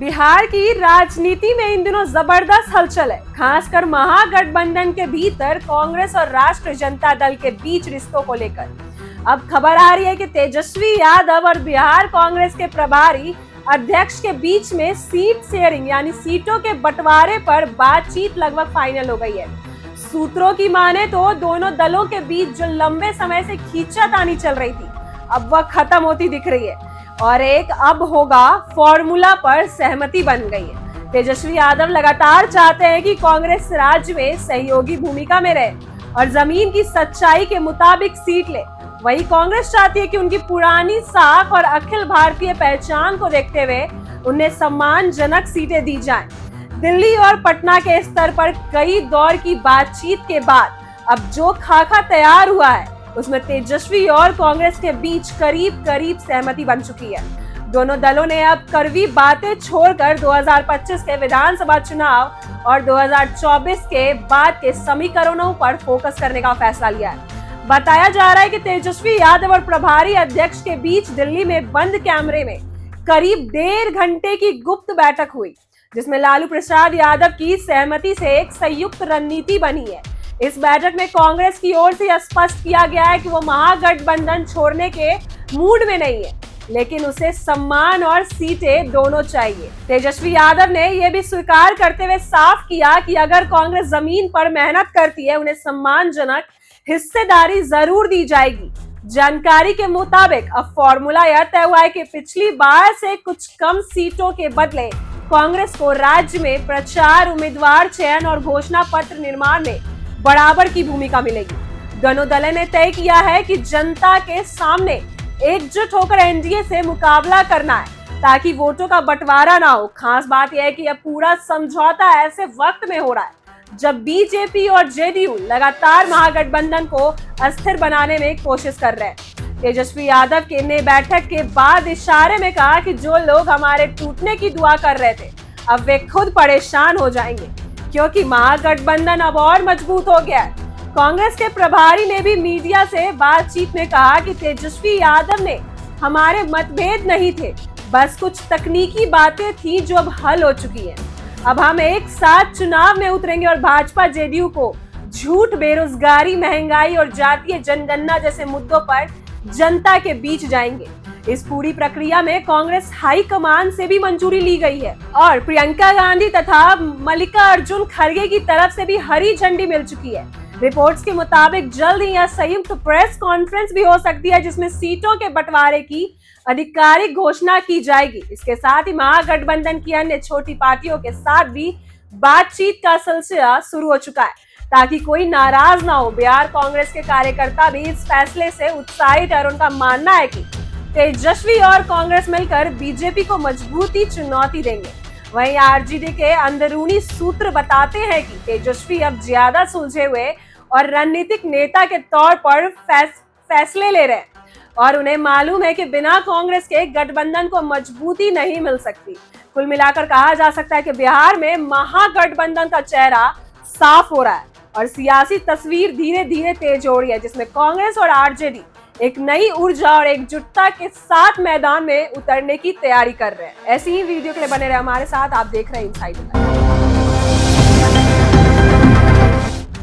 बिहार की राजनीति में इन दिनों जबरदस्त हलचल है, खासकर महागठबंधन के भीतर कांग्रेस और राष्ट्रीय जनता दल के बीच रिश्तों को लेकर। अब खबर आ रही है कि तेजस्वी यादव और बिहार कांग्रेस के प्रभारी अध्यक्ष के बीच में सीट शेयरिंग यानी सीटों के बंटवारे पर बातचीत लगभग फाइनल हो गई है। सूत्रों की माने तो दोनों दलों के बीच जो लंबे समय से खींचातानी चल रही थी, अब वह खत्म होती दिख रही है और एक अब होगा फॉर्मूला पर सहमति बन गई है। तेजस्वी यादव लगातार चाहते हैं कि कांग्रेस राज्य में सहयोगी भूमिका में रहे और जमीन की सच्चाई के मुताबिक सीट ले। वही कांग्रेस चाहती है कि उनकी पुरानी साख और अखिल भारतीय पहचान को देखते हुए उन्हें सम्मानजनक सीटें दी जाएं। दिल्ली और पटना के स्तर पर कई दौर की बातचीत के बाद अब जो खाका तैयार हुआ है उसमें तेजस्वी और कांग्रेस के बीच करीब करीब सहमति बन चुकी है। दोनों दलों ने अब कड़वी बातें छोड़कर 2025 के विधानसभा चुनाव और 2024 के बाद के समीकरणों पर फोकस करने का फैसला लिया है। बताया जा रहा है कि तेजस्वी यादव और प्रभारी अध्यक्ष के बीच दिल्ली में बंद कैमरे में करीब 1.5 घंटे की गुप्त बैठक हुई, जिसमें लालू प्रसाद यादव की सहमति से एक संयुक्त रणनीति बनी है। इस बैठक में कांग्रेस की ओर से स्पष्ट किया गया है कि वो महागठबंधन छोड़ने के मूड में नहीं है, लेकिन उसे सम्मान और सीटें दोनों चाहिए। तेजस्वी यादव ने यह भी स्वीकार करते हुए साफ किया कि अगर कांग्रेस जमीन पर मेहनत करती है, उन्हें सम्मानजनक हिस्सेदारी जरूर दी जाएगी। जानकारी के मुताबिक अब फॉर्मूला यह तय हुआ है कि पिछली बार से कुछ कम सीटों के बदले कांग्रेस को राज्य में प्रचार, उम्मीदवार चयन और घोषणा पत्र निर्माण में बराबर की भूमिका मिलेगी। दोनों दलों ने तय किया है कि जनता के सामने एकजुट होकर एनडीए से मुकाबला करना है ताकि वोटों का बंटवारा ना हो। खास बात यह है कि यह पूरा समझौता ऐसे वक्त में हो रहा है जब बीजेपी और जेडीयू लगातार महागठबंधन को अस्थिर बनाने में कोशिश कर रहे हैं। तेजस्वी यादव ने बैठक के बाद इशारे में कहा कि जो लोग हमारे टूटने की दुआ कर रहे थे, अब वे खुद परेशान हो जाएंगे क्योंकि महागठबंधन अब और मजबूत हो गया है। कांग्रेस के प्रभारी ने भी मीडिया से बातचीत में कहा कि तेजस्वी यादव ने हमारे मतभेद नहीं थे, बस कुछ तकनीकी बातें थी जो अब हल हो चुकी है। अब हम एक साथ चुनाव में उतरेंगे और भाजपा जेडीयू को झूठ, बेरोजगारी, महंगाई और जातीय जनगणना जैसे मुद्दों पर जनता के बीच जाएंगे। इस पूरी प्रक्रिया में कांग्रेस हाईकमान से भी मंजूरी ली गई है और प्रियंका गांधी तथा मल्लिकार्जुन खड़गे की तरफ से भी हरी झंडी मिल चुकी है। रिपोर्ट्स के मुताबिक जल्द ही यह संयुक्त प्रेस कॉन्फ्रेंस भी हो सकती है जिसमें सीटों के बंटवारे की आधिकारिक घोषणा की जाएगी। इसके साथ ही महागठबंधन की अन्य छोटी पार्टियों के साथ भी बातचीत का सिलसिला शुरू हो चुका है ताकि कोई नाराज ना हो। बिहार कांग्रेस के कार्यकर्ता भी इस फैसले से उत्साहित है और उनका मानना है कि तेजस्वी और कांग्रेस मिलकर बीजेपी को मजबूती चुनौती देंगे। वहीं आरजेडी के अंदरूनी सूत्र बताते हैं कि तेजस्वी अब ज्यादा सुलझे हुए और रणनीतिक नेता के तौर पर फैसले ले रहे हैं और उन्हें मालूम है कि बिना कांग्रेस के गठबंधन को मजबूती नहीं मिल सकती। कुल मिलाकर कहा जा सकता है कि बिहार में महागठबंधन का चेहरा साफ हो रहा है और सियासी तस्वीर धीरे धीरे तेज हो रही है, जिसमें कांग्रेस और आरजेडी एक नई ऊर्जा और एकजुटता के साथ मैदान में उतरने की तैयारी कर रहे हैं। ऐसी ही वीडियो के लिए बने रहे हमारे साथ। आप देख रहे हैं इनसाइड।